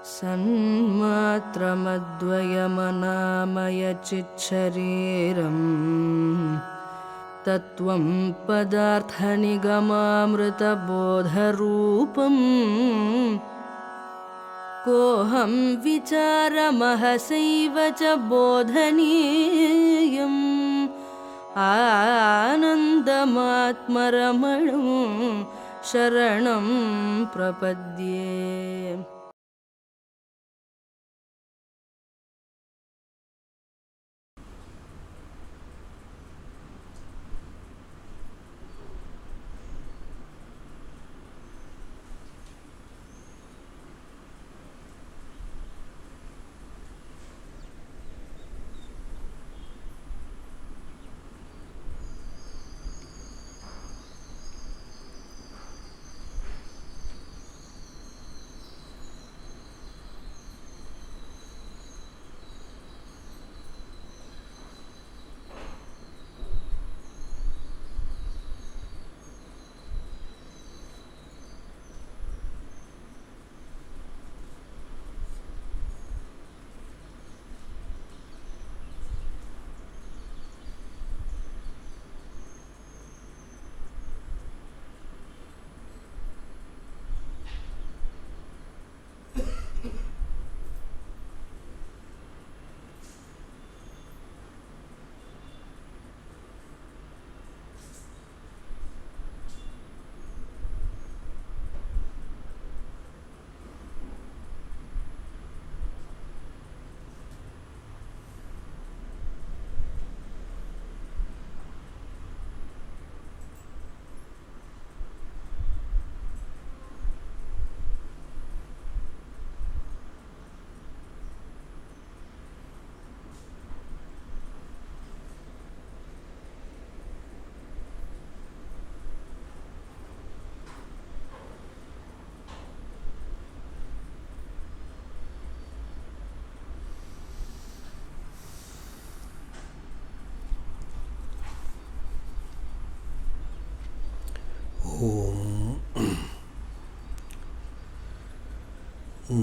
सन्मात्रमद्वयमनामयचिच्छरीरं तत्त्वं पदार्थनिगमामृतबोधरूपं कोऽहं विचारमहसैव च बोधनीयम् आनन्दमात्मरमणं शरणं प्रपद्ये।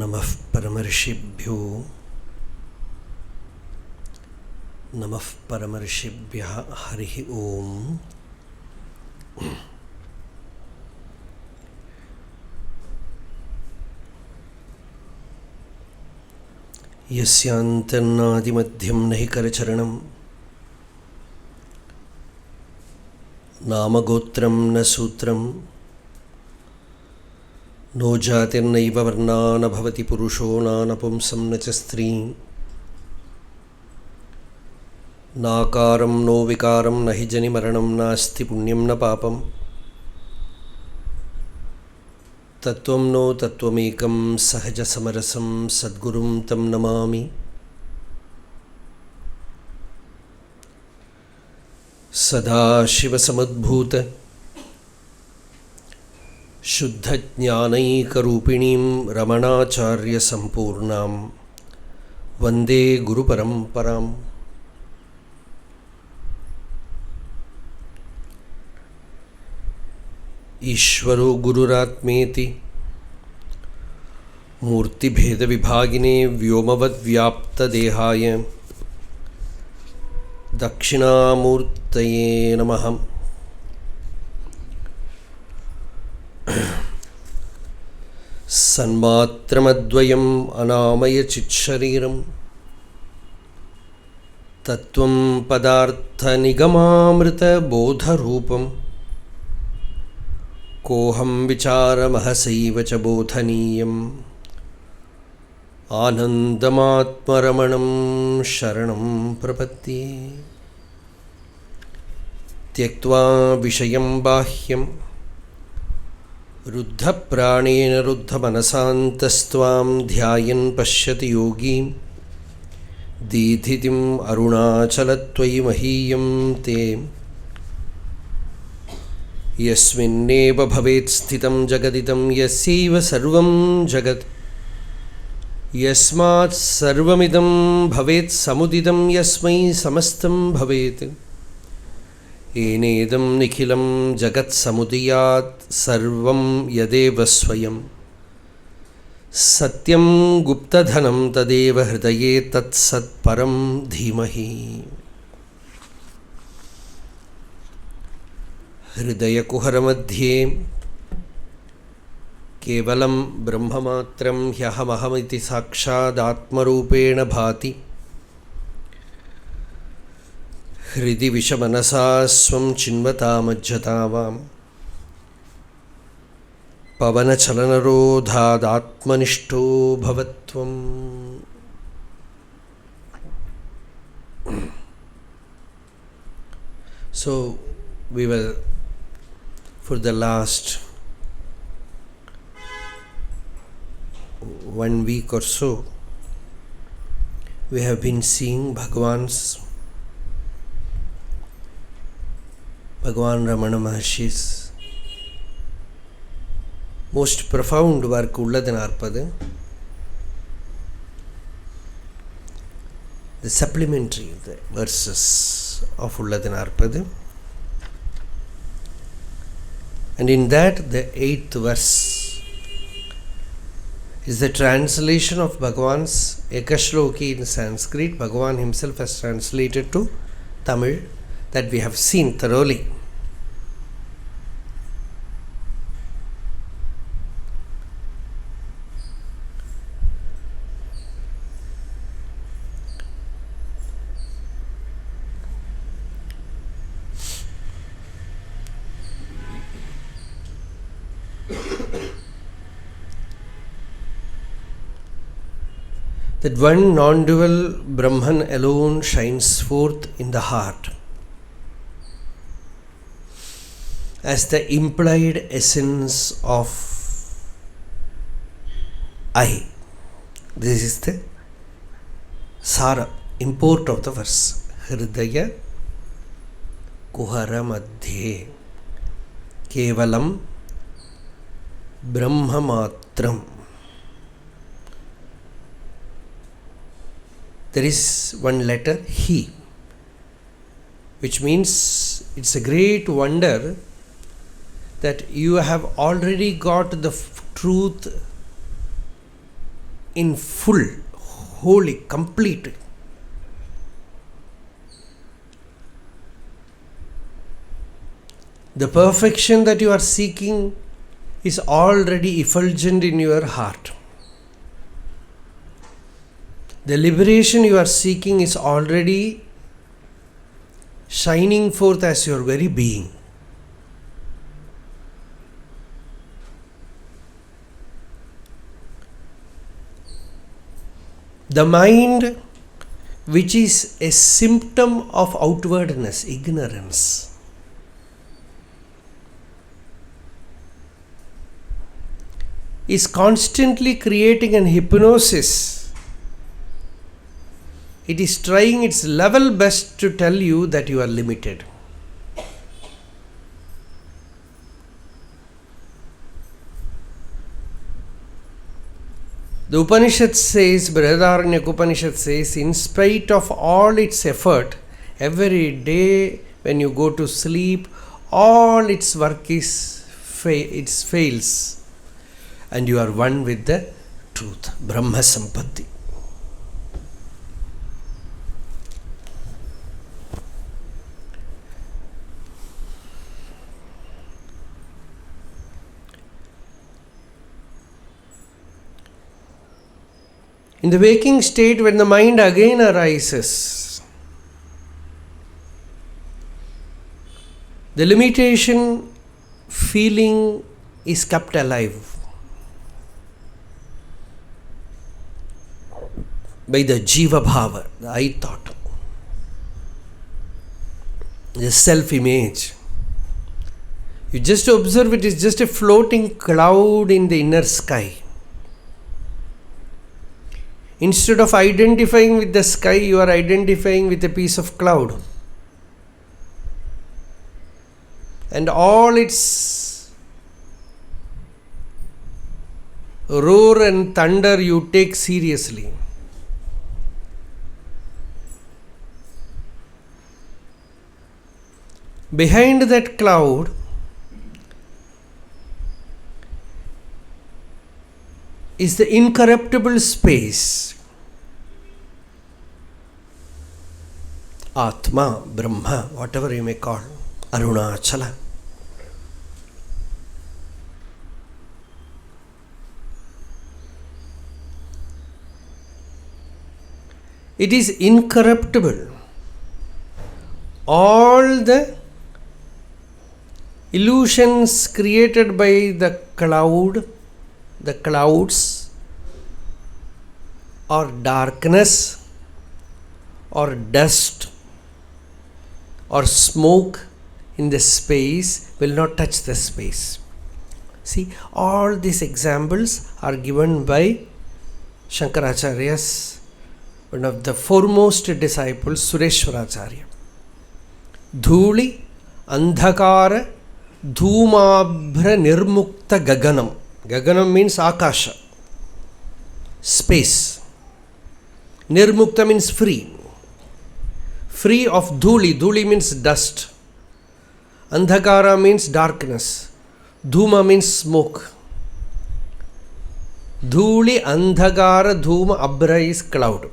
नमः परमर्षिभ्यो नमः परमर्षिभ्यः हरिः ओम्। यस्यान्तर्नादिमध्यं नहि करचरणं नामगोत्रं न सूत्रं नो जातिर्नैव वर्णा न भवति पुरुषो नानपुंसं न च स्त्रीं नाकारं नो विकारं न हि जनिमरणं नास्ति पुण्यं न पापं तत्त्वं नो तत्त्वमेकं सहजसमरसं सद्गुरुं तं नमामि। सदाशिवसमुद्भूत शुद्धज्ञानैकरूपिणीं रमणाचार्यसम्पूर्णां वन्दे गुरुपरम्पराम्। ईश्वरो गुरुरात्मेति मूर्तिभेदविभागिने व्योमवद्व्याप्तदेहाय दक्षिणामूर्तये नमः। सन्मात्रमद्वयम् अनामयचिच्छरीरं तत्त्वं पदार्थनिगमामृतबोधरूपं कोऽहं विचारमहसैव च बोधनीयम् आनन्दमात्मरमणं शरणं प्रपद्ये। त्यक्त्वा विषयं बाह्यं रुद्धप्राणेन रुद्धमनसान्तस्त्वां ध्यायन् पश्यति योगी दीधितिम् अरुणाचलत्वयि महीयं ते यस्मिन्नेव भवेत् स्थितं जगदिदं यस्यैव सर्वं जगत् यस्मात् सर्वमिदं भवेत् समुदितं यस्मै समस्तं भवेत् येनेदं निखिलं जगत्समुदयात् सर्वं यदेव स्वयं Satyam guptadhanam tadeva hridaye tat sat param dhimahi. Hridaya kuharamadhye kevalam brahmamatram hyahamaham iti sakshad atmarupena bhati. Hridi vishamanasa swam chinvatamajjatavam. Pavana chalanarodhad atmanishto bhavatvam. So we were, for the last 1 week or so, we have been seeing Bhagavan Ramana Maharshi's most profound work, Ulladu Narpadu, the supplementary the verses of Ulladu Narpadu. And in that, the 8th verse is the translation of Bhagavan's Eka Sloki in Sanskrit. Bhagavan himself has translated to Tamil, that we have seen thoroughly. That one non-dual Brahman alone shines forth in the heart as the implied essence of I. This is the sāra, import of the verse. Hridaya kuharamadhye kevalam brahmamatram. There is one letter, he, which means it's a great wonder that you have already got the truth in full, wholly, complete. The perfection that you are seeking is already effulgent in your heart. The liberation you are seeking is already shining forth as your very being. The mind, which is a symptom of outwardness, ignorance, is constantly creating an hypnosis. It is trying its level best to tell you that you are limited. The Upanishad says, Brihadaranyaka Upanishad says, in spite of all its effort, every day when you go to sleep, all its work is it fails, and you are one with the truth, Brahma Sampatti. In the waking state, when the mind again arises, the limitation feeling is kept alive by the jiva bhava, the I thought, the self-image. You just observe it is just a floating cloud in the inner sky. Instead of identifying with the sky, you are identifying with a piece of cloud. And all its roar and thunder you take seriously. Behind that cloud is the incorruptible space. Atma, Brahma, whatever you may call, Arunachala. It is incorruptible. All the illusions created by the clouds, or darkness, or dust, or smoke in the space will not touch the space. See, all these examples are given by Shankaracharya's one of the foremost disciples, Sureshwaracharya. Dhuli andhakara dhumabhra nirmukta gaganam. Gaganam means akasha, space. Nirmukta means free. Free of dhuli. Dhuli means dust. Andhakara means darkness. Dhuma means smoke. Dhuli, andhakara, dhuma, abhra is cloud.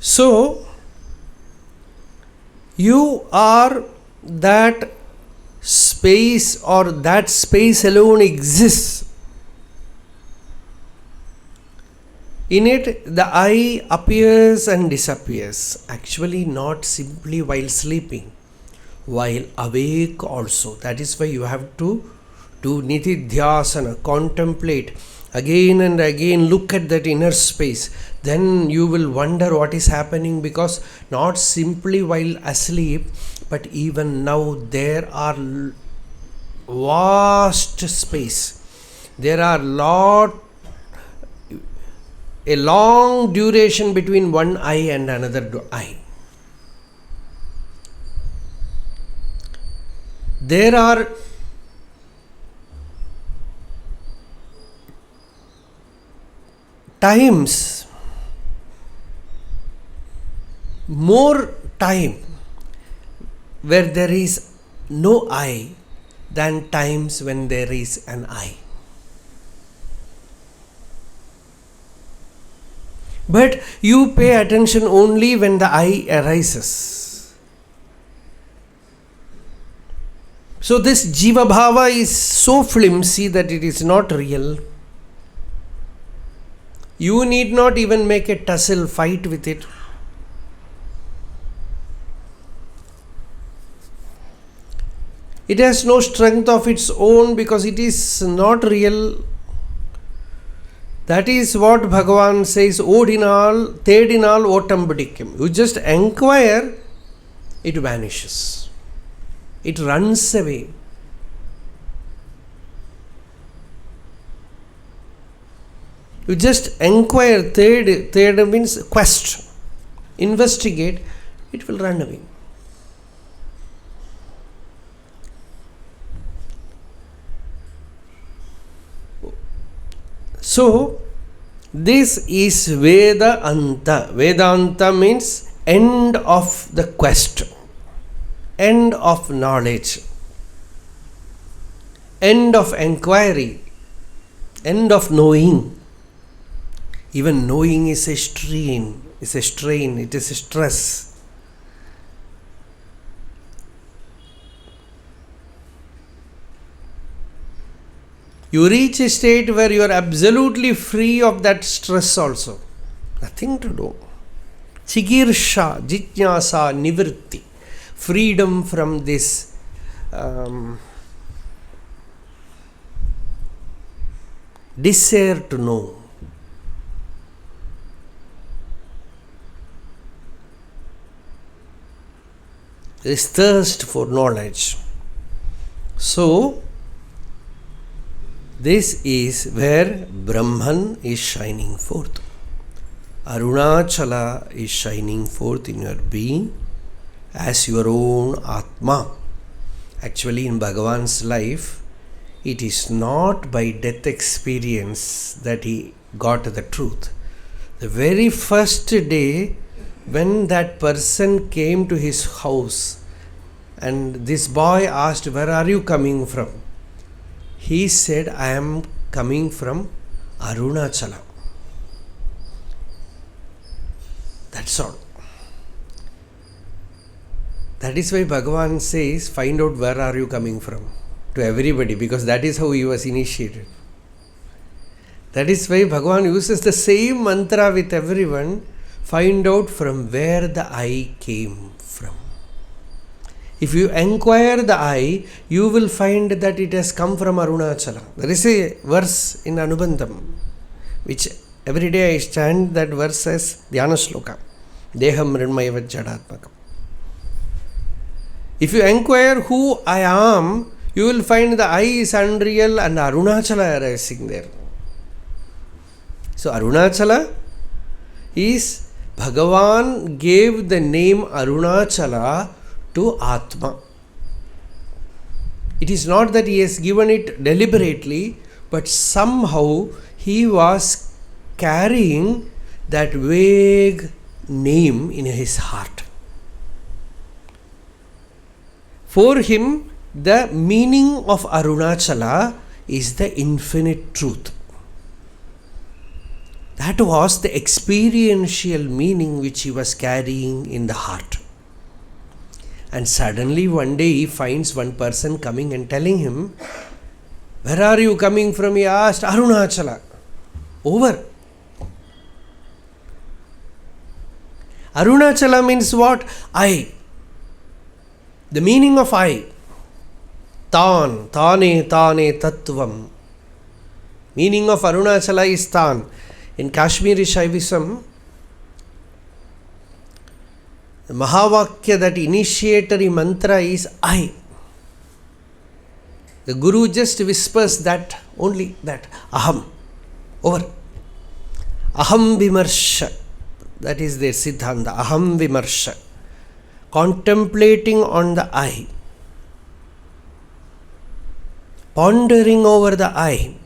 So, you are that space, or that space alone exists. In it, the I appears and disappears. Actually, not simply while sleeping, while awake also. That is why you have to do nitidhyasana, contemplate again and again, look at that inner space. Then you will wonder what is happening, because not simply while asleep, but even now there are vast space. There are a long duration between one eye and another eye. There are times, more time, where there is no eye than times when there is an eye. But you pay attention only when the eye arises. So this jiva bhava is so flimsy that it is not real. You need not even make a tussle, fight with it. It has no strength of its own because it is not real. That is what Bhagavan says, Odinal, Tedinal, Otambadikim. You just inquire, it vanishes. It runs away. You just inquire, third means quest, investigate, it will run away. So, this is Vedanta. Vedanta means end of the quest, end of knowledge, end of inquiry, end of knowing. Even knowing is a strain, it is a stress. You reach a state where you are absolutely free of that stress also. Nothing to do. Chikirsha, jitnyasa, nivritti. Freedom from this desire to know. This thirst for knowledge. So, this is where Brahman is shining forth. Arunachala is shining forth in your being as your own āṇmā. Actually, in Bhagavan's life, it is not by death experience that he got the truth. The very first day when that person came to his house and this boy asked, "Where are you coming from?" He said, "I am coming from Arunachala." That's all. That is why Bhagavan says, find out where are you coming from, to everybody, because that is how he was initiated. That is why Bhagavan uses the same mantra with everyone. Find out from where the I came from. If you inquire the I, you will find that it has come from Arunachala. There is a verse in Anubandham, which every day I chant that verse as Dhyana Sloka. Deham mṛṇmaya jadatmakam. If you inquire who I am, you will find the I is unreal and Arunachala arising there. So Arunachala is, Bhagavan gave the name Arunachala to āṇmā. It is not that he has given it deliberately, but somehow he was carrying that vague name in his heart. For him, the meaning of Arunachala is the infinite truth. That was the experiential meaning which he was carrying in the heart. And suddenly one day he finds one person coming and telling him, "Where are you coming from?" He asked. "Arunachala." Over. Arunachala means what? I. The meaning of I. Tān, tāne, tāne, tattvam. Meaning of Arunachala is Tān. In Kashmiri Shaivism, the Mahavakya, that initiatory mantra, is I. The Guru just whispers that, only that, Aham. Over. Aham vimarsha. That is their Siddhanta. Aham vimarsha. Contemplating on the I. Pondering over the I.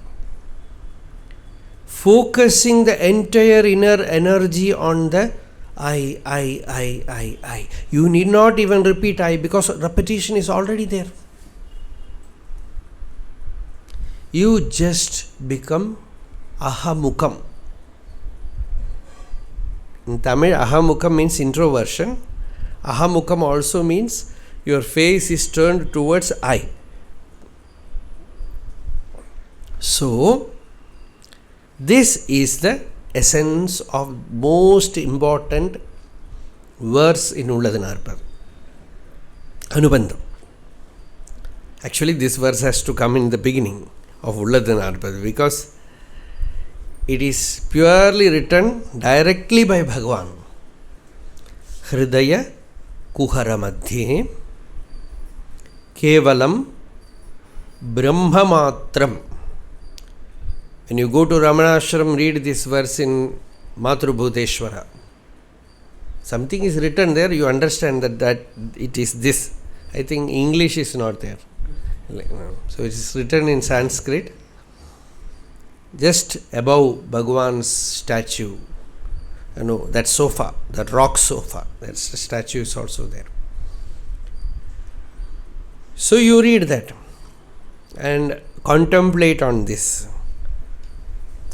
Focusing the entire inner energy on the I. You need not even repeat I, because repetition is already there. You just become ahamukam. In Tamil, ahamukam means introversion. Ahamukam also means your face is turned towards I. So, this is the essence of most important verse in Ulladu Narpadu Anubandham. Actually, this verse has to come in the beginning of Ulladu Narpadu, because it is purely written directly by Bhagavan. Hridaya kuhara madhye kevalam brahma matram. When you go to Ramana ashram, read this verse in Matru-bhuteshwara. Something is written there, you understand that it is this. I think English is not there. So it is written in Sanskrit. Just above Bhagavan's statue, that sofa, that rock sofa, that statue is also there. So you read that and contemplate on this.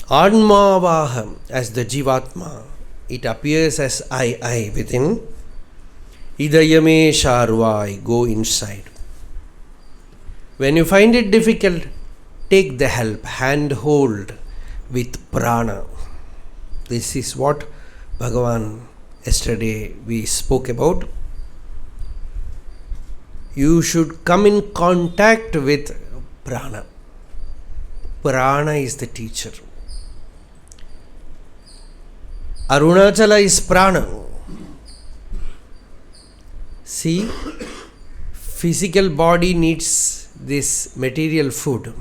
āṇmā-v-āha as the Jivatma, it appears as I within. Idayamē sārvāy, go inside. When you find it difficult, take the help, handhold with prāna. This is what Bhagavan yesterday we spoke about. You should come in contact with prāna. Prāna is the teacher. Arunachala is prāna. See, physical body needs this material food,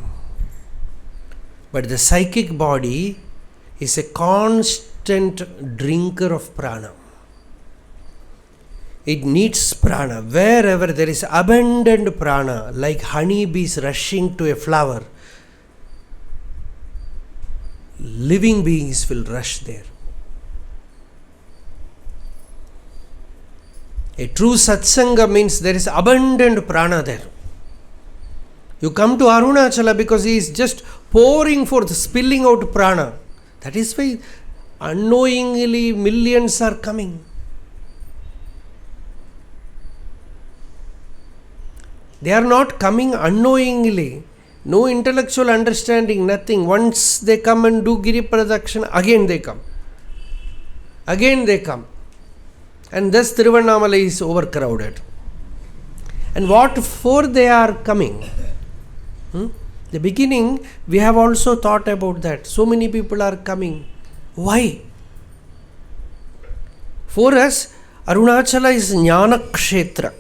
but the psychic body is a constant drinker of prāna. It needs prāna. Wherever there is abundant prāna, like honeybees rushing to a flower, living beings will rush there. A true satsanga means there is abundant prana there. You come to Arunachala because he is just pouring forth, spilling out prana. That is why unknowingly millions are coming. They are not coming unknowingly. No intellectual understanding, nothing. Once they come and do Giri Pradakshina, again they come. Again they come. And thus Tiruvannamalai is overcrowded. And what for they are coming? The beginning, we have also thought about that. So many people are coming. Why? For us, Arunachala is Jnana Kshetra.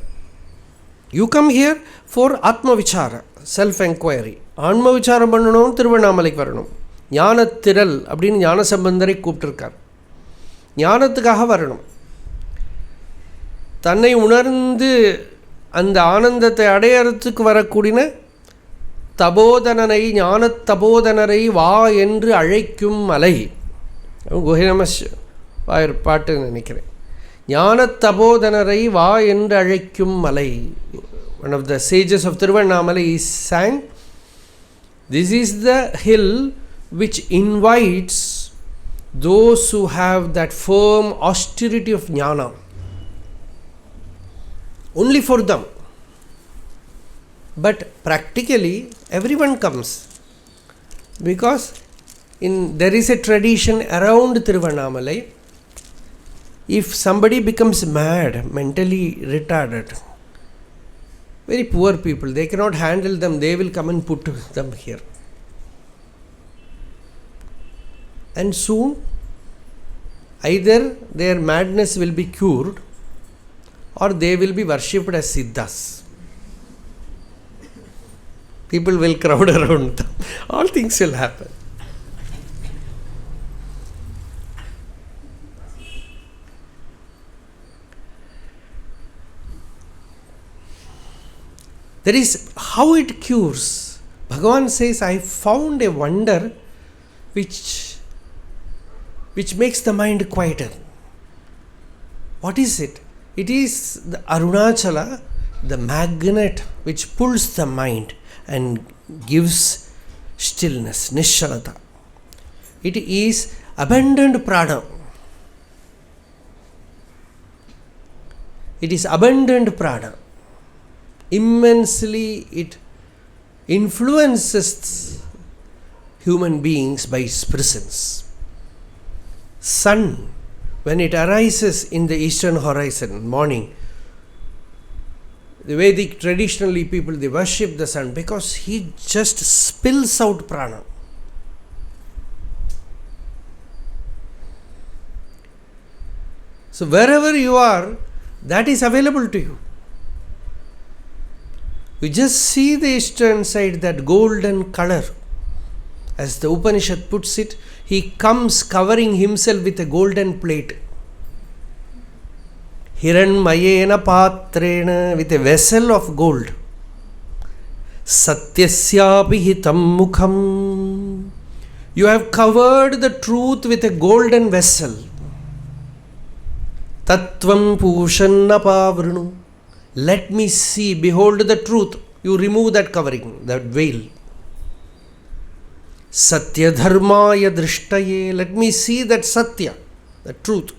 You come here for āṇmā-vichāra, self-enquiry. āṇmā-vichāra பண்ணணும் திருவண்ணாமலைக்கு வரணும். ஞானத்திரல் அப்படின்னு ஞான சம்பந்தரை கூப்பிட்டிருக்கார். ஞானத்துக்காக வரணும். தன்னை உணர்ந்து அந்த ஆனந்தத்தை அடையறதுக்கு வரக்கூடிய தபோதனனை, ஞான தபோதனரை வா என்று அழைக்கும் மலை. குஹைyi பாட்டு நினைக்கிறேன். ஞான தபோதனரை வா என்று அழைக்கும் மலை. One of the sages of Tiruvannamalai sang, this is the hill which invites those who have that firm austerity of jnana. Only for them. But practically everyone comes. Because there is a tradition around Tiruvannamalai. If somebody becomes mad, mentally retarded, very poor people, they cannot handle them, they will come and put them here. And soon, either their madness will be cured or they will be worshipped as siddhas. People will crowd around them. All things will happen. That is how it cures. Bhagavan says, I found a wonder which makes the mind quieter. What is it? It is the Arunachala, the magnet which pulls the mind and gives stillness, nishalata. It is abundant prana. It is abundant prana. Immensely it influences human beings by its presence. Sun, when it arises in the eastern horizon, morning, the Vedic traditionally people, they worship the sun because he just spills out prana. So wherever you are, that is available to you. You just see the eastern side, that golden color. As the Upanishad puts it, he comes covering himself with a golden plate. Hiranmayena patrena, with a vessel of gold. Satyasyapi hitam mukham. You have covered the truth with a golden vessel. Tattvam pushannapavrunu. Let me see, behold the truth. You remove that covering, that veil. Satya dharmaya drishtaye. Let me see that satya, the truth.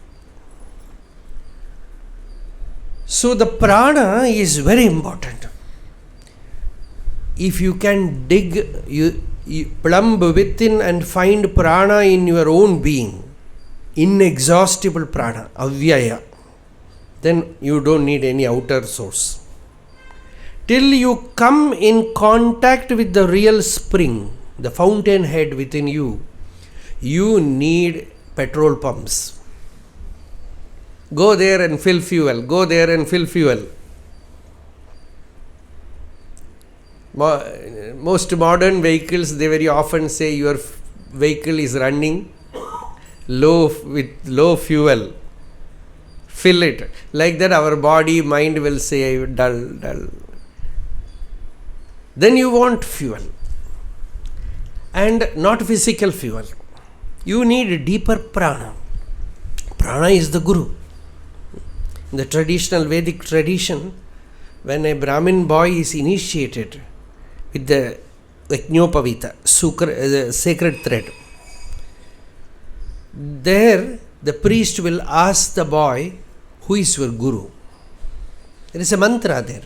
So the prana is very important. If you can dig, you plumb within and find prana in your own being, inexhaustible prana, avyaya, then you don't need any outer source. Till you come in contact with the real spring, the fountain head within you, you need petrol pumps. Go there and fill fuel. Go there and fill fuel. Most modern vehicles, they very often say your vehicle is running with low fuel. Fill it. Like that our body, mind will say dull, dull. Then you want fuel. And not physical fuel. You need deeper prana. Prana is the guru. In the traditional Vedic tradition, when a Brahmin boy is initiated with the yajñopavita, sacred thread, there the priest will ask the boy, who is your guru? There is a mantra there.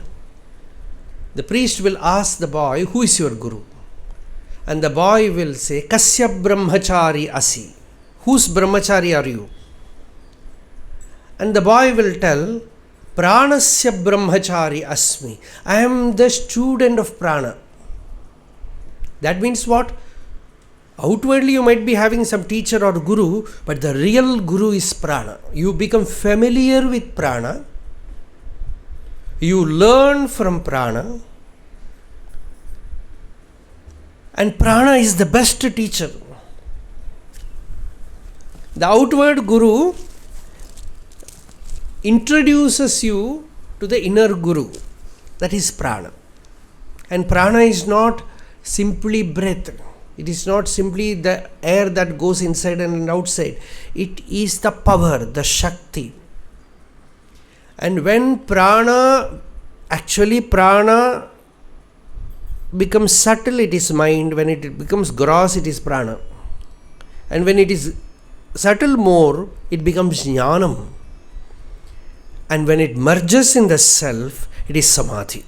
The priest will ask the boy, who is your guru? And the boy will say, Kasya brahmachari asi? Whose brahmachari are you? And the boy will tell, Pranasya brahmachari asmi. I am the student of prana. That means what? Outwardly you might be having some teacher or guru, but the real guru is prana. You become familiar with prana. You learn from prana. And prana is the best teacher. The outward guru introduces you to the inner guru. That is prana. And prana is not simply breath. It is not simply the air that goes inside and outside. It is the power, the Shakti. And when prana becomes subtle, it is mind. When it becomes gross, it is prana. And when it is subtle more, it becomes jnanam. And when it merges in the self, it is samadhi.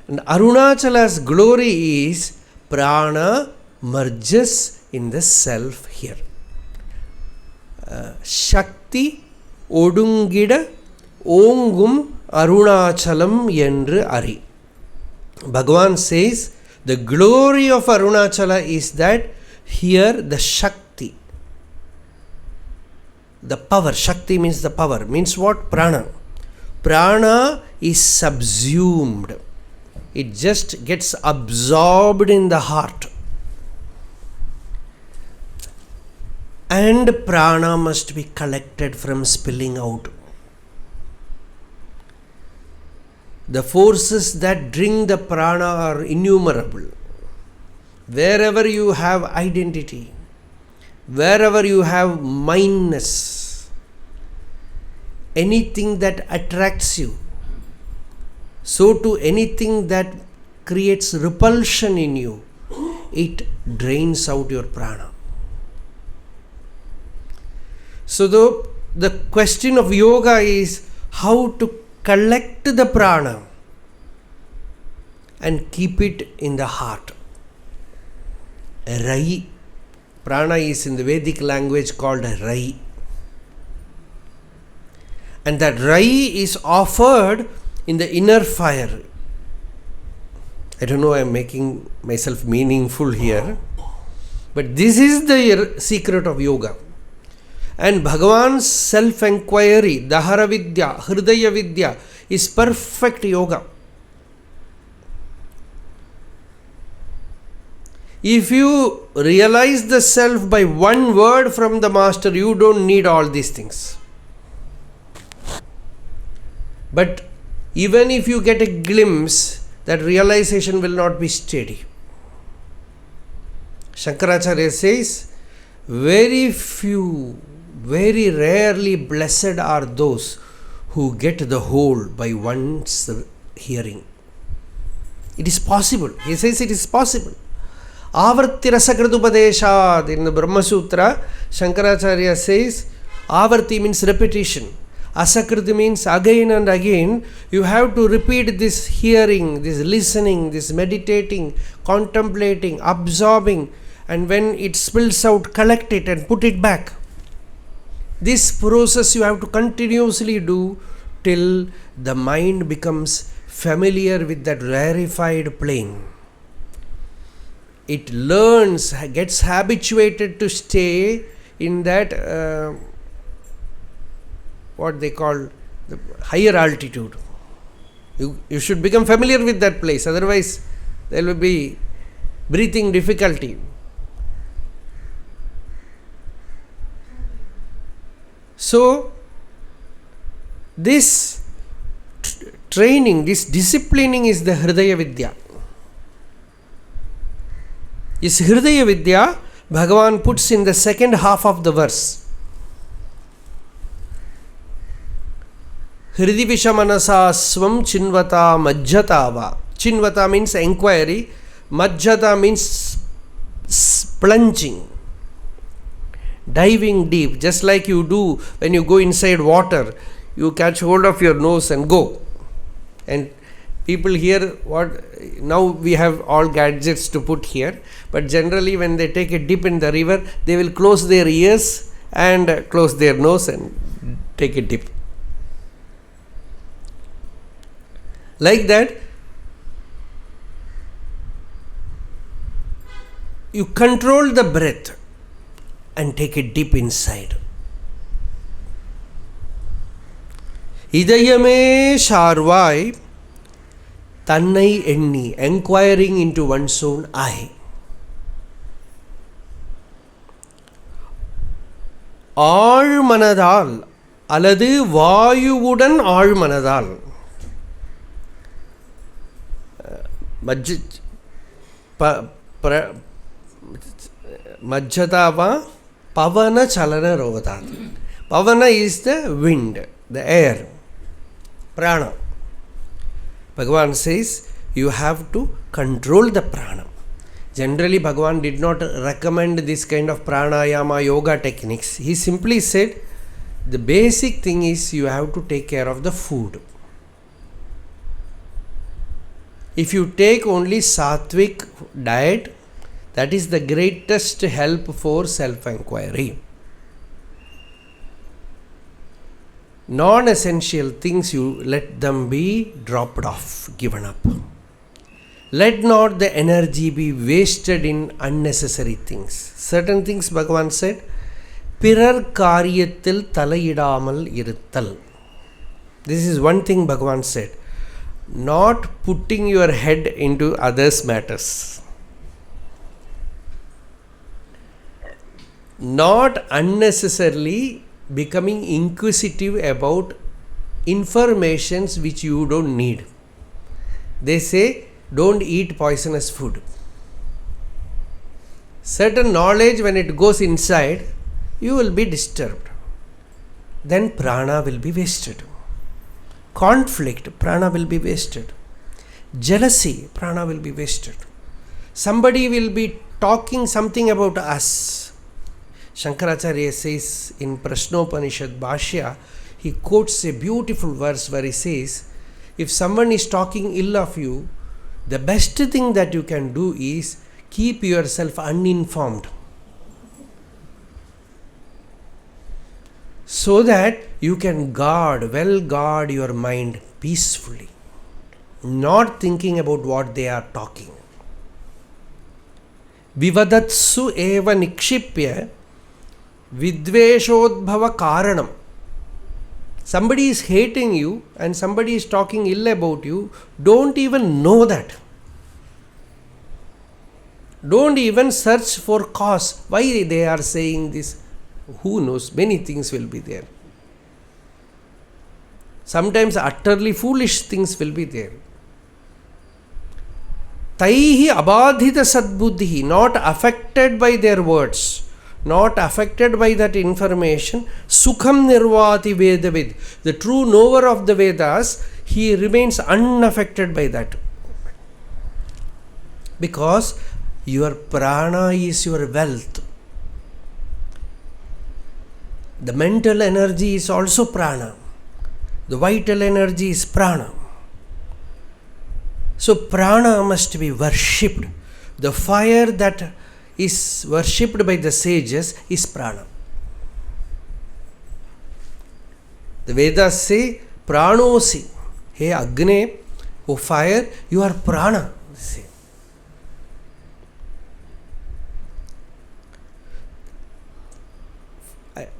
And Arunachala's glory is prana merges in the self here. Shakti odungida ongum arunachalam yendru ari. Bhagavan says the glory of Arunachala is that here the Shakti, the power, Shakti means the power, means what? Prana. Prana is subsumed. It just gets absorbed in the heart. And prana must be collected from spilling out. The forces that drink the prana are innumerable. Wherever you have identity, wherever you have mindness, anything that attracts you, so to anything that creates repulsion in you, it drains out your prana. So the question of yoga is how to collect the prana and keep it in the heart. Rai. Prana is in the Vedic language called Rai. And that Rai is offered in the inner fire. I don't know, I am making myself meaningful here. But this is the secret of yoga. And Bhagavan's self-enquiry, Dahara Vidya, Hridaya Vidya, is perfect yoga. If you realize the self by one word from the master, you don't need all these things. But even if you get a glimpse, that realization will not be steady. Shankaracharya says, very few, very rarely blessed are those who get the whole by once hearing. It is possible. He says it is possible. Avarti rasakrutupadeshad. In the Brahma Sutra, Shankaracharya says, Avarti means repetition. Asakruti means again and again. You have to repeat this hearing, this listening, this meditating, contemplating, absorbing, and when it spills out, collect it and put it back. This process you have to continuously do till the mind becomes familiar with that rarefied plane. It learns, gets habituated to stay in that what they call the higher altitude. You should become familiar with that place, otherwise there will be breathing difficulty. So this training, this disciplining is the Hridaya Vidya. This Hridaya Vidya, Bhagavan puts in the second half of the verse. Hridivishamanasa svam chinvata majjatava. Chinvata means inquiry. Majjata means plunging, diving deep, just like you do when you go inside water. You catch hold of your nose and go. And people here, now we have all gadgets to put here, but generally when they take a dip in the river, they will close their ears and close their nose and take a dip. Like that, you control the breath and take a dip inside. Idayamē sārvāy taṉṉai yeṇṇiyā, enquiring into one's own I. āṇmānadāl அல்லது vāyuvudan āṇmānadāl. Majjatava pavana chalana rovatat. Pavana is the wind, the air, prāna. Bhagavan says you have to control the prāna. Generally, Bhagavan did not recommend this kind of pranayama yoga techniques. He simply said the basic thing is you have to take care of the food. If you take only sattvic diet, that is the greatest help for self-inquiry. Non-essential things, you let them be dropped off, given up. Let not the energy be wasted in unnecessary things. Certain things Bhagavan said, pirar karyathil thalaiyidamal irutthal. This is one thing Bhagavan said. Not putting your head into others' matters. Not unnecessarily becoming inquisitive about informations which you don't need. They say, don't eat poisonous food. Certain knowledge, when it goes inside, you will be disturbed. Then prana will be wasted. Conflict, prana will be wasted. Jealousy, prana will be wasted. Somebody will be talking something about us. Shankaracharya says in Prashnopanishad Bhashya, he quotes a beautiful verse where he says, if someone is talking ill of you, the best thing that you can do is keep yourself uninformed, so that you can well guard your mind peacefully, not thinking about what they are talking. Vivadatsu eva nikshipya vidveshodbhava karanam. Somebody is hating you and somebody is talking ill about you, don't even know that. Don't even search for cause. Why they are saying this? Who knows? Many things will be there. Sometimes utterly foolish things will be there. Taihi abadhita sadbuddhi, not affected by their words, not affected by that information. Sukham nirvati vedavid. The true knower of the Vedas, he remains unaffected by that. Because your prana is your wealth. The mental energy is also prana. The vital energy is prana. So prana must be worshipped. The fire that is worshipped by the sages is prana. The Vedas say, pranosi. Hey Agne, O fire, you are prana. Say.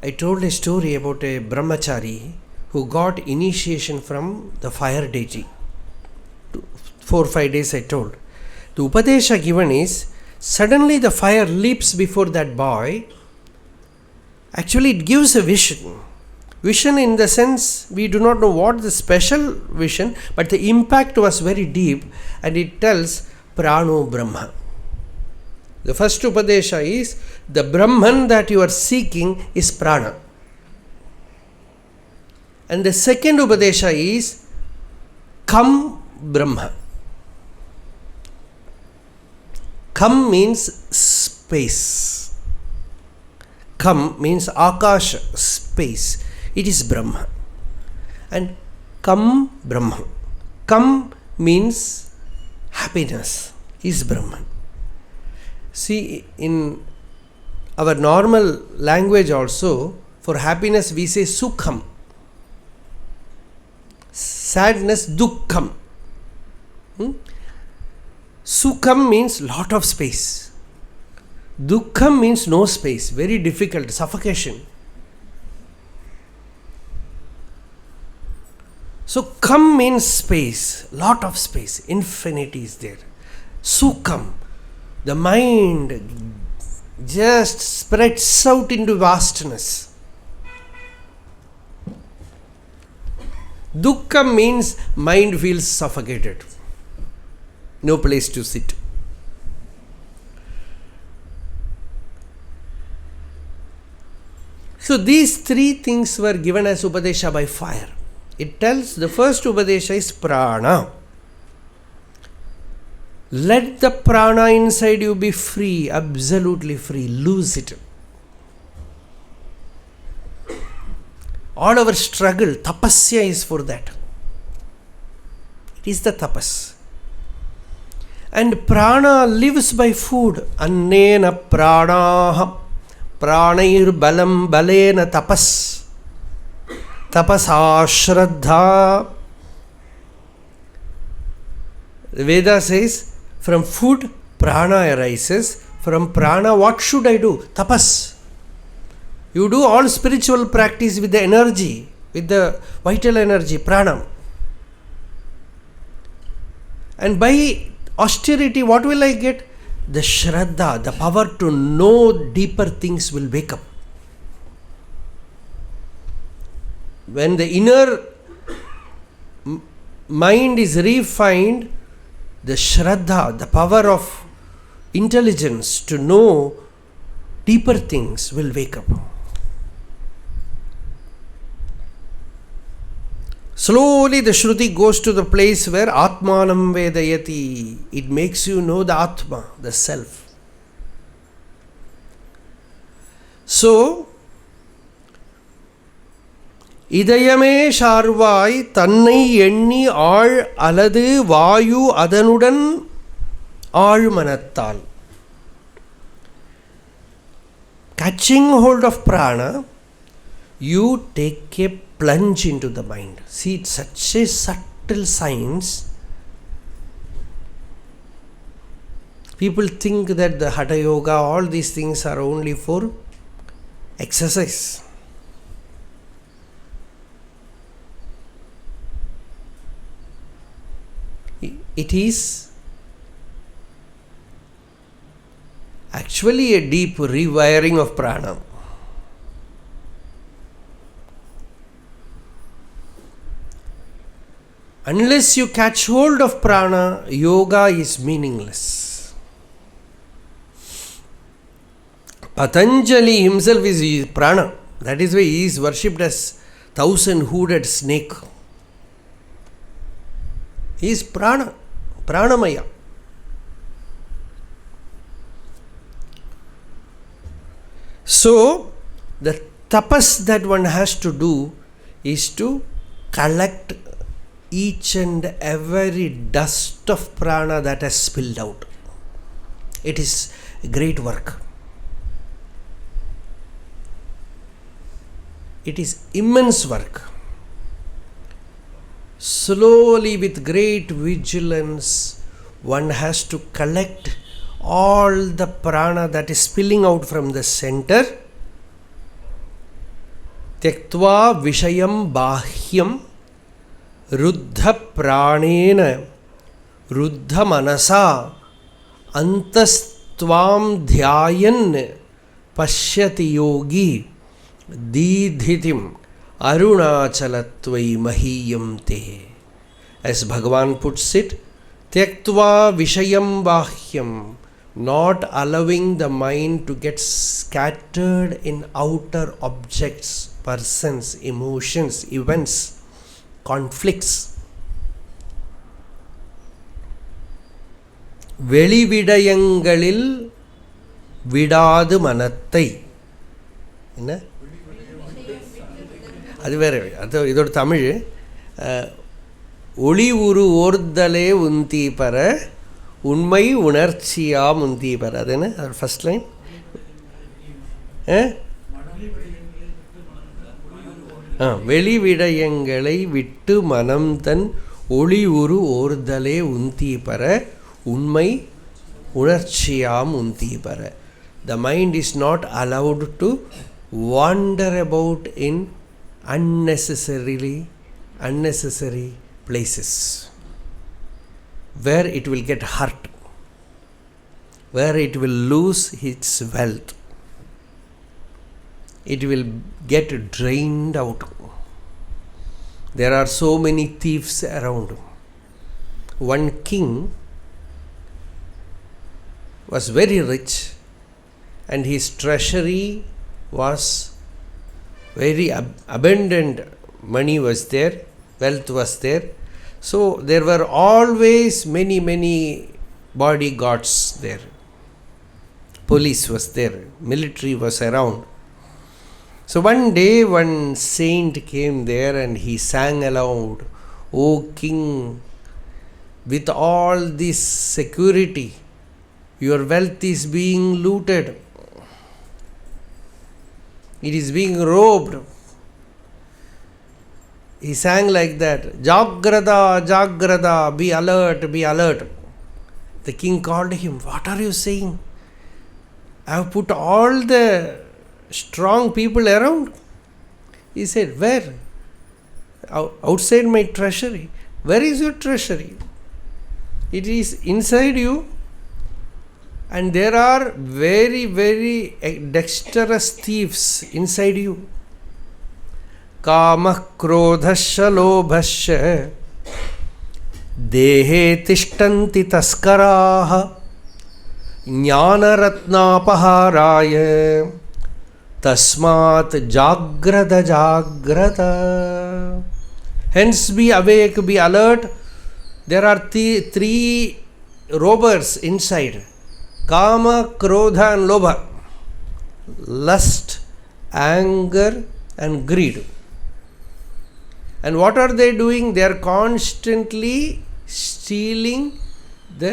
I told a story about a brahmachari who got initiation from the fire deity. 4 or 5 days I told. The upadesha given is, suddenly the fire leaps before that boy. Actually it gives a vision. Vision in the sense, we do not know what the special vision, but the impact was very deep, and it tells prano brahma. The first upadesha is, the Brahman that you are seeking is prana. And the second Upadesha is Kam Brahma. Kam means space. Kam means Akasha, space. It is Brahma. And Kam Brahma. Kam means happiness, is Brahman. See, in our normal language also, for happiness we say Sukham. Sadness, Dukkham. Sukham means lot of space. Dukkham means no space, very difficult, suffocation. So Kam means space, lot of space, infinity is there. Sukham, the mind just spreads out into vastness. Dukkha means mind feels suffocated, no place to sit. So these three things were given as Upadesha by fire. It tells the first Upadesha is prāna. Let the prana inside you be free, absolutely free, lose it. All our struggle, tapasya is for that. It is the tapas. And prana lives by food. Annena prānaha, prānair balam balena tapas. Tapasa shraddha. The Veda says, from food, prana arises. From prana, what should I do? Tapas. You do all spiritual practice with the energy, with the vital energy, prana. And by austerity, what will I get? The shraddha, the power to know deeper things will wake up. When the inner mind is refined, the shraddha, the power of intelligence to know deeper things will wake up. Slowly the Shruti goes to the place where ātmānam vedayati. It makes you know the Atma, the self. So, idayamē sārvāy taṉணai எண்ணி ஆழ் அல்லது vāyu அதனுடன் āṇmā-v-āha. Catching hold of prana, you take a plunge into the mind. See, it's such a subtle science. People think that the Hatha Yoga, all these things are only for exercise. It is actually a deep rewiring of prana. Unless you catch hold of prana, yoga is meaningless. Patanjali himself is prana. That is why he is worshipped as 1,000-hooded snake. He is prana, pranamaya. So, the tapas that one has to do is to collect each and every dust of prana that has spilled out. It is great work. It is immense work. Slowly, with great vigilance, one has to collect all the prana that is spilling out from the center. Tyaktva vishayam bahyam ruddha prāṇena ruddha manasa antastvam dhyayan pashyati yogi dīdhitim arunachalattvai mahiyam te. As Bhagavan puts it, tyaktva vishayam bahyam, not allowing the mind to get scattered in outer objects, persons, emotions, events, conflicts. வெளிவிடயங்களில் விடாது மனத்தை. என்ன அது வேற, அது இதோட தமிழ். ஒளி உரு ஓர்தலே உந்தி பெற உண்மை உணர்ச்சியா முந்தி பெற. அது என்ன, அது ஃபர்ஸ்ட் லைன். வெளிவிடயங்களை விட்டு மனம் தன் ஒளி உரு ஓர்தலே உந்தி பெற உண்மை உணர்ச்சியாம் உந்தி பெற. The mind is not allowed to wander about in unnecessary places where it will get hurt, where it will lose its wealth, it will get drained out. There are so many thieves around. One king was very rich and his treasury was very abundant. Money was there, wealth was there. So there were always many bodyguards there. Police was there, military was around. So one day one saint came there and he sang aloud, "O king, with all this security, your wealth is being looted. It is being robbed." He sang like that, "Jagrada, Jagrada, be alert, be alert." The king called him, "What are you saying? I have put all the strong people around." He said, "Where?" "Outside my treasury." "Where is your treasury?" "It is inside you. And there are very dexterous thieves inside you. Kāma krodhasya lobhasya dehe tishtanti taskaraha ஞானரத்னாபஹாராய tasmat jagrada jagrata." Hence be awake, be alert. There are three robbers inside. Kama, Krodha and Lobha. Lust, anger and greed. And what are they doing? They are constantly stealing the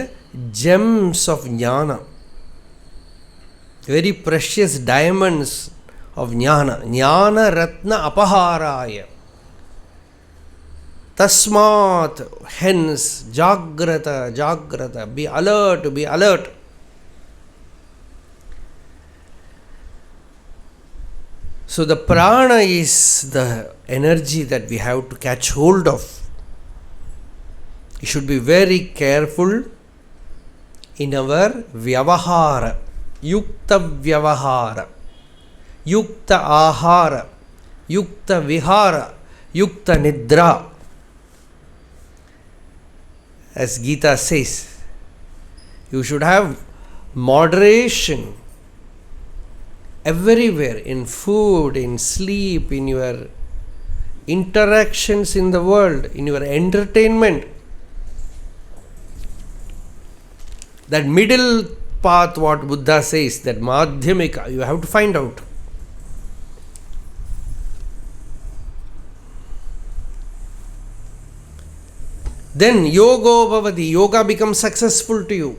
gems of jnana, very precious diamonds of jnana. Jnana ratna apaharaya. Tasmat, hence, jagrata, jagrata, be alert, be alert. So the prāna is the energy that we have to catch hold of. You should be very careful in our vyavahara, yukta vyavahara, yukta āhāra, yukta vihara, yukta nidra. As Gita says, you should have moderation everywhere, in food, in sleep, in your interactions in the world, in your entertainment. That middle path, what Buddha says, that madhyamika, you have to find out. Then yogo bhavati, yoga becomes successful to you.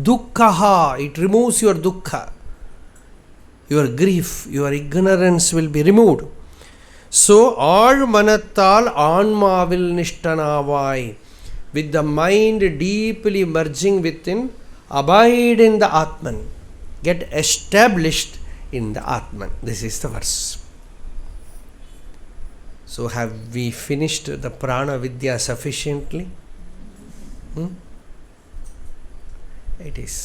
Dukkhaha, it removes your dukkha. Your grief, your ignorance will be removed. So, āṇmānatāl āṇmāvil nishthanāvāy, with the mind deeply merging within, abide in the Atman, get established in the Atman. This is the verse. So, have we finished the prana vidya sufficiently? It is.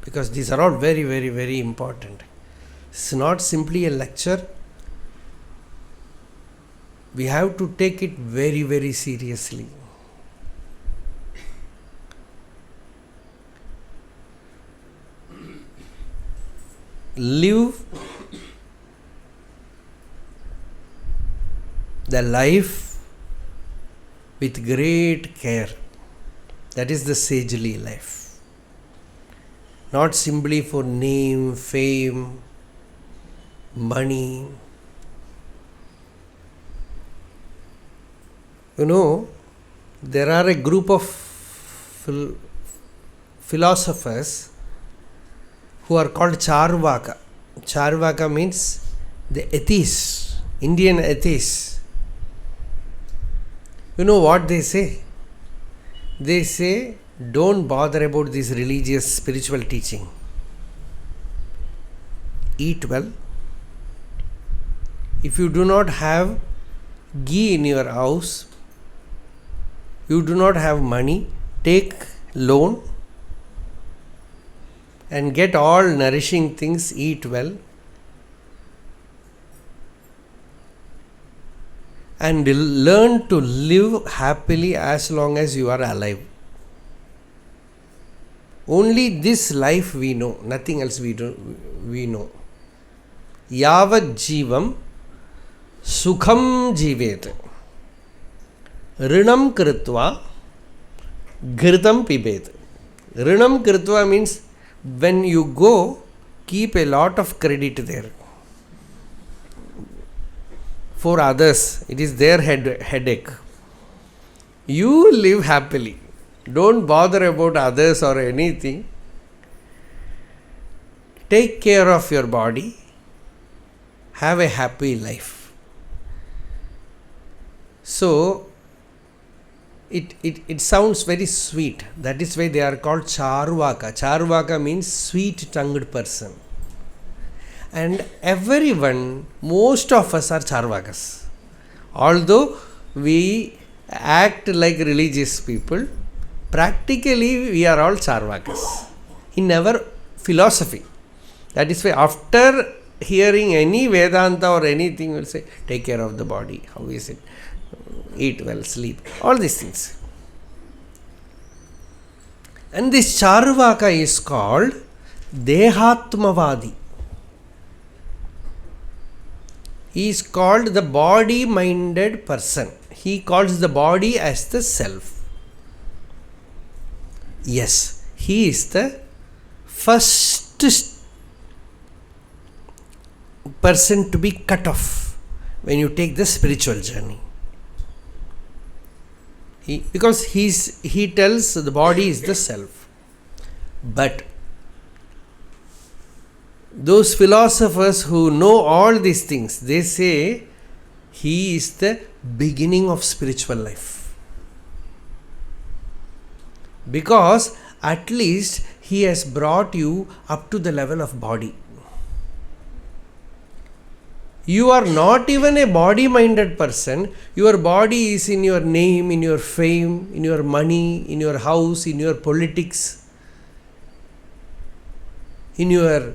Because these are all very important. It's not simply a lecture. We have to take it very seriously. Live the life with great care. That is the sagely life. Not simply for name, fame, money. There are a group of philosophers who are called Charvaka. Charvaka means the atheists, Indian atheists. You know what they say? They say, don't bother about this religious, spiritual teaching. Eat well. If you do not have ghee in your house, you do not have money, take loan and get all nourishing things, eat well, and learn to live happily as long as you are alive. Only this life we know, nothing else we know. Yavat jivam sukham jivet. Rinam kritva ghritam pibet. Rinam kritva means when you go, keep a lot of credit there. For others, it is their headache. You live happily. Don't bother about others or anything. Take care of your body. Have a happy life. So, it sounds very sweet. That is why they are called Charvaka. Charvaka means sweet-tongued person. And everyone, most of us are Charvakas. Although we act like religious people, practically we are all Charvakas in our philosophy. That is why after hearing any Vedanta or anything, we'll say, take care of the body. How is it? Eat well, sleep. All these things. And this Charvaka is called Dehatmavadi. He is called the body-minded person. He calls the body as the self. Yes, he is the first person to be cut off when you take the spiritual journey. Because he tells the body is the self. But those philosophers who know all these things, they say he is the beginning of spiritual life. Because at least he has brought you up to the level of body. You are not even a body-minded person. Your body is in your name, in your fame, in your money, in your house, in your politics, in your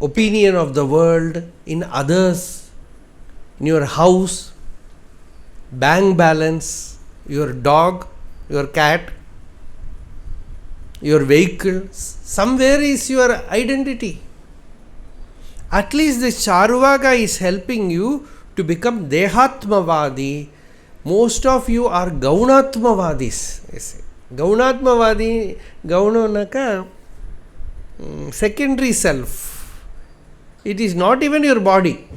opinion of the world, in others, in your house, bank balance, your dog, your cat, your vehicle. Somewhere is your identity. At least this Charvaka is helping you to become Dehatmavadi. Most of you are Gaunatmavadis. Gaunatmavadi, Gaunanaka, secondary self. It is not even your body.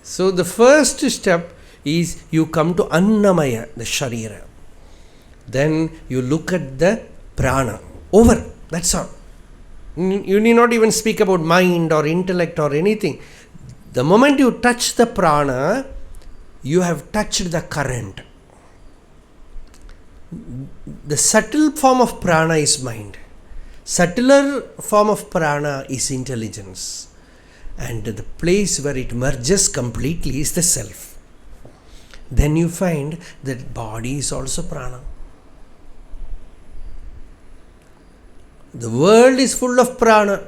So the first step is you come to āṇmāya, the sharira. Then you look at the prāna. Over. That's all. You need not even speak about mind or intellect or anything. The moment you touch the prana, you have touched the current. The subtle form of prana is mind. Subtler form of prana is intelligence. And the place where it merges completely is the self. Then you find that body is also prana. The world is full of prana.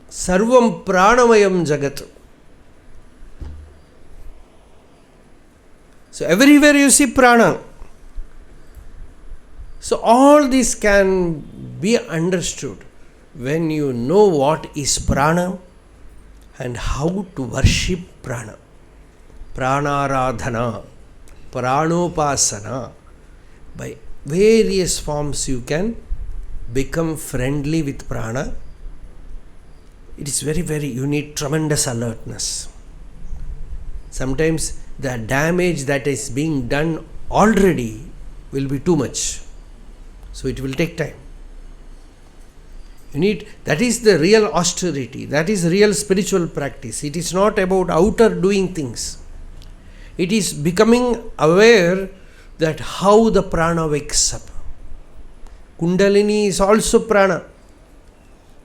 Sarvam pranamayam jagat. So everywhere you see prana. So all this can be understood when you know what is prana and how to worship prana. prāṇārādhana, prāṇopāsana. By various forms you can become friendly with prana. It is very, you need tremendous alertness. Sometimes the damage that is being done already will be too much. So it will take time. That is the real austerity. That is real spiritual practice. It is not about outer doing things. It is becoming aware that how the prana wakes up. Kundalini is also prana.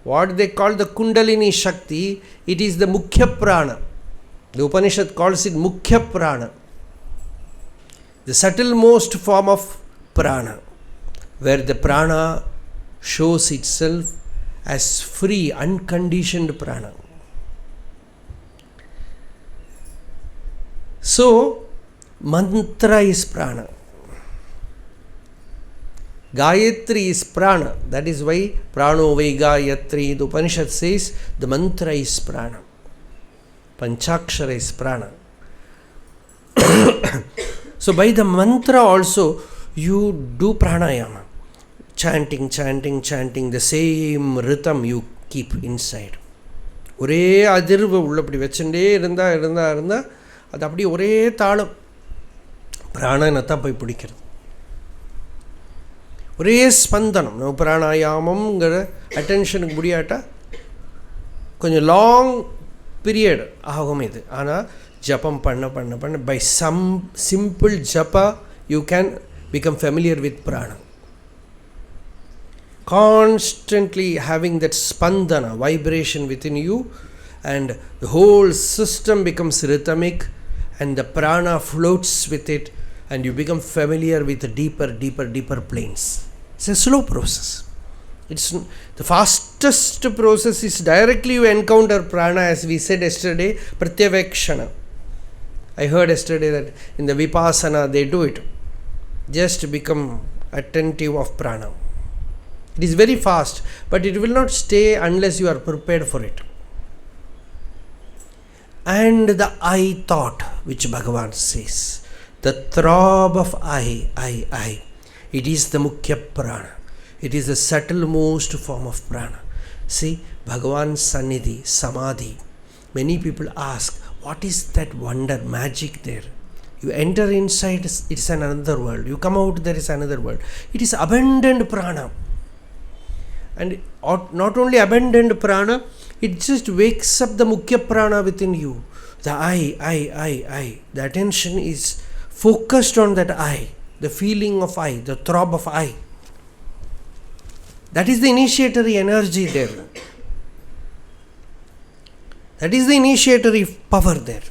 What they call the Kundalini Shakti, it is the Mukhya Prana. The Upanishad calls it Mukhya Prana. The subtlemost form of prana, where the prana shows itself as free, unconditioned prana. So, mantra is prana. Gayatri is prana. That is why prano vai gayatri. The Upanishad says the mantra is prana. Panchakshara is prana. So by the mantra also you do pranayama. Chanting, the same rhythm you keep inside. ஒரே அதிர்வு உள்ளபடி வச்சுட்டே இருந்தா அது அப்படியே ஒரே தாளம் பிராணனத்தான் போய் பிடிக்கிறது. ஒரே ஸ்பந்தனம். நம்ம பிராணாயாமங்கிற அட்டென்ஷனுக்கு முடியாட்டா கொஞ்சம் லாங் பீரியட் ஆகும் இது. ஆனால் ஜபம் பண்ண by some simple japa you can become familiar with prana. Constantly having that spandana, vibration within you, and the whole system becomes rhythmic and the prana floats with it, and you become familiar with the deeper planes. It's a slow process. It's the fastest process is directly you encounter prana, as we said yesterday, pratyavekshana. I heard yesterday that in the vipassana they do it. Just become attentive of prana. It is very fast, but it will not stay unless you are prepared for it. And the I thought, which Bhagavan says, the throb of I, it is the Mukhya Prana. It is the subtlemost form of prana. See, Bhagavan's Sannidhi, Samadhi. Many people ask, what is that wonder, magic there? You enter inside, it's another world. You come out, there is another world. It is abundant prana. And not only abundant prana, it just wakes up the Mukhya Prana within you. The I. The attention is focused on that I. The feeling of I, the throb of I. That is the initiatory energy there. That is the initiatory power there.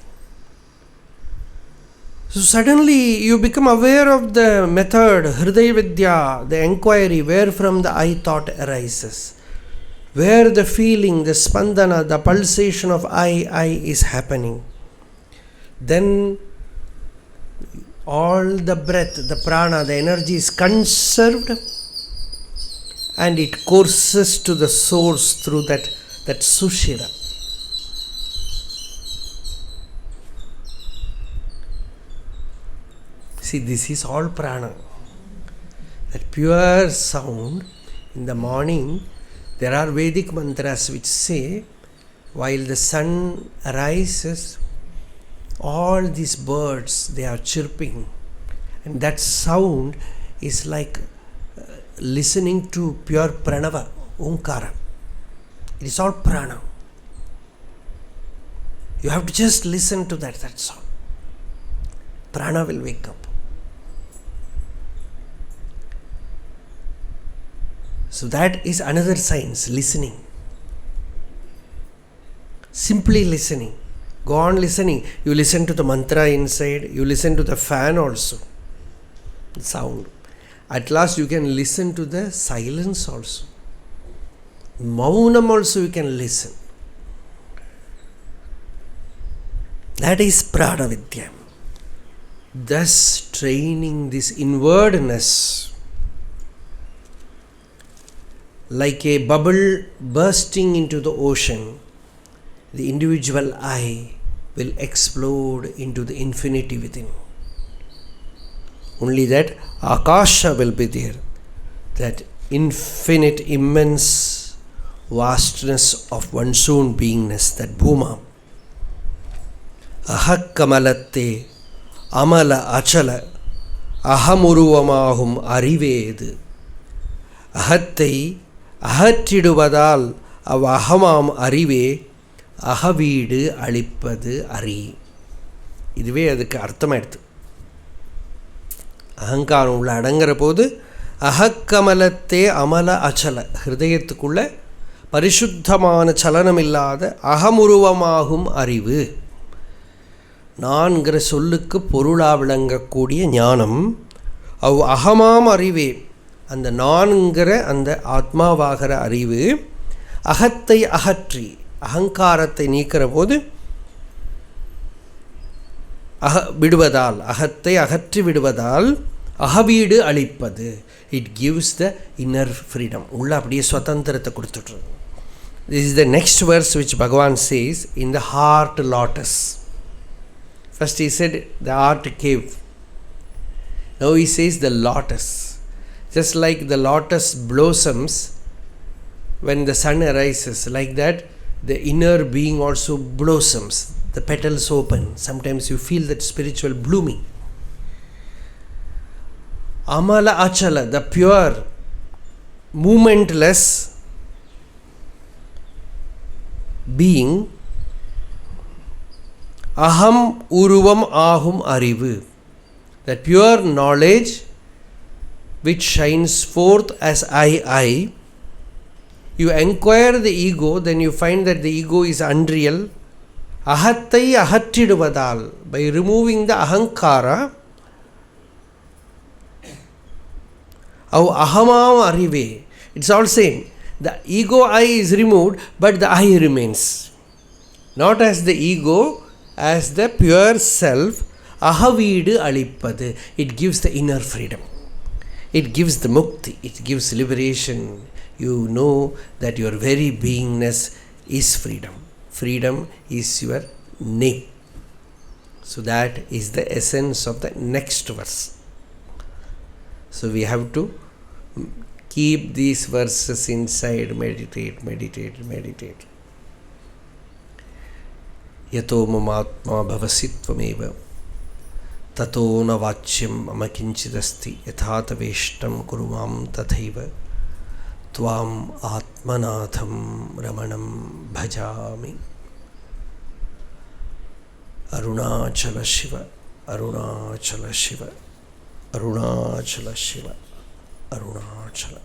So suddenly you become aware of the method, Hridaya Vidya, the inquiry, where from the I thought arises. Where the feeling, the spandana, the pulsation of I is happening. Then all the breath, the prana, the energy is conserved and it courses to the source through that sushira. See, this is all prana. That pure sound. In the morning, there are Vedic mantras which say, while the sun rises, all these birds, they are chirping. And that sound is like listening to pure pranava, onkara. It is all prana. You have to just listen to that sound. Prana will wake up. So that is another science, listening. Simply listening. Go on listening. You listen to the mantra inside. You listen to the fan also. The sound. At last you can listen to the silence also. Maunam also you can listen. That is prana vidya. Thus training this inwardness. Like a bubble bursting into the ocean, the individual I will explode into the infinity within. Only that Akasha will be there, that infinite, immense vastness of one's own beingness, that Bhuma. Ahakkamalatte amala achala ahamuruvamāhum arivedu. Ahattai ahattiduvadal avahamām arive ahavíடு அளிப்பது அறி. இதுவே அதுக்கு அர்த்தமாயிடுது. அகங்காரம் உள்ள அடங்குற போது அகக்கமலத்தே அமல அச்சல, ஹிருதயத்துக்குள்ள பரிசுத்தமான சலனமில்லாத அகமுருவமாகும் அறிவு, நான்கிற சொல்லுக்கு பொருளாக விளங்கக்கூடிய ஞானம். அவ் அகமாம் அறிவே, அந்த நான்கிற அந்த ஆத்மாவாகிற அறிவு அகத்தை அகற்றி, அகங்காரத்தை நீக்கிற போது விடுவதால், அகத்தை அகற்றி விடுவதால் அகவீடு அளிப்பது. It gives the inner freedom, உள்ள அப்படியே சுதந்திரத்தை கொடுத்துட்றது. This is the next verse which Bhagavan says in the heart lotus. First he said the heart cave. Now he says the lotus. Just like the lotus blossoms when the sun arises, like that the inner being also blossoms. The petals open. Sometimes you feel that spiritual blooming. Amala achala, the pure, movementless being. Aham uruvam ahum arivu, that pure knowledge which shines forth as I. You enquire the ego, then you find that the ego is unreal. Ahattai ahattiduvadal, by removing the ahankara. Au ahamām arive, it's all same. The ego I is removed, but the I remains. Not as the ego, as the pure self. Ahavídu alippadu, it gives the inner freedom. It gives the mukti, it gives liberation. You know that your very beingness is freedom. Freedom is your name. So that is the essence of the next verse. So we have to keep these verses inside, meditate. Yato mamatma bhavasi tvameva tato na vachyam mama kinchidasti yathataveshtam kurumam tathaiva tvam āṇmā-natham Ramanam bhajami. Arunachala Shiva, Arunachala Shiva, Arunachala Shiva, Arunachala.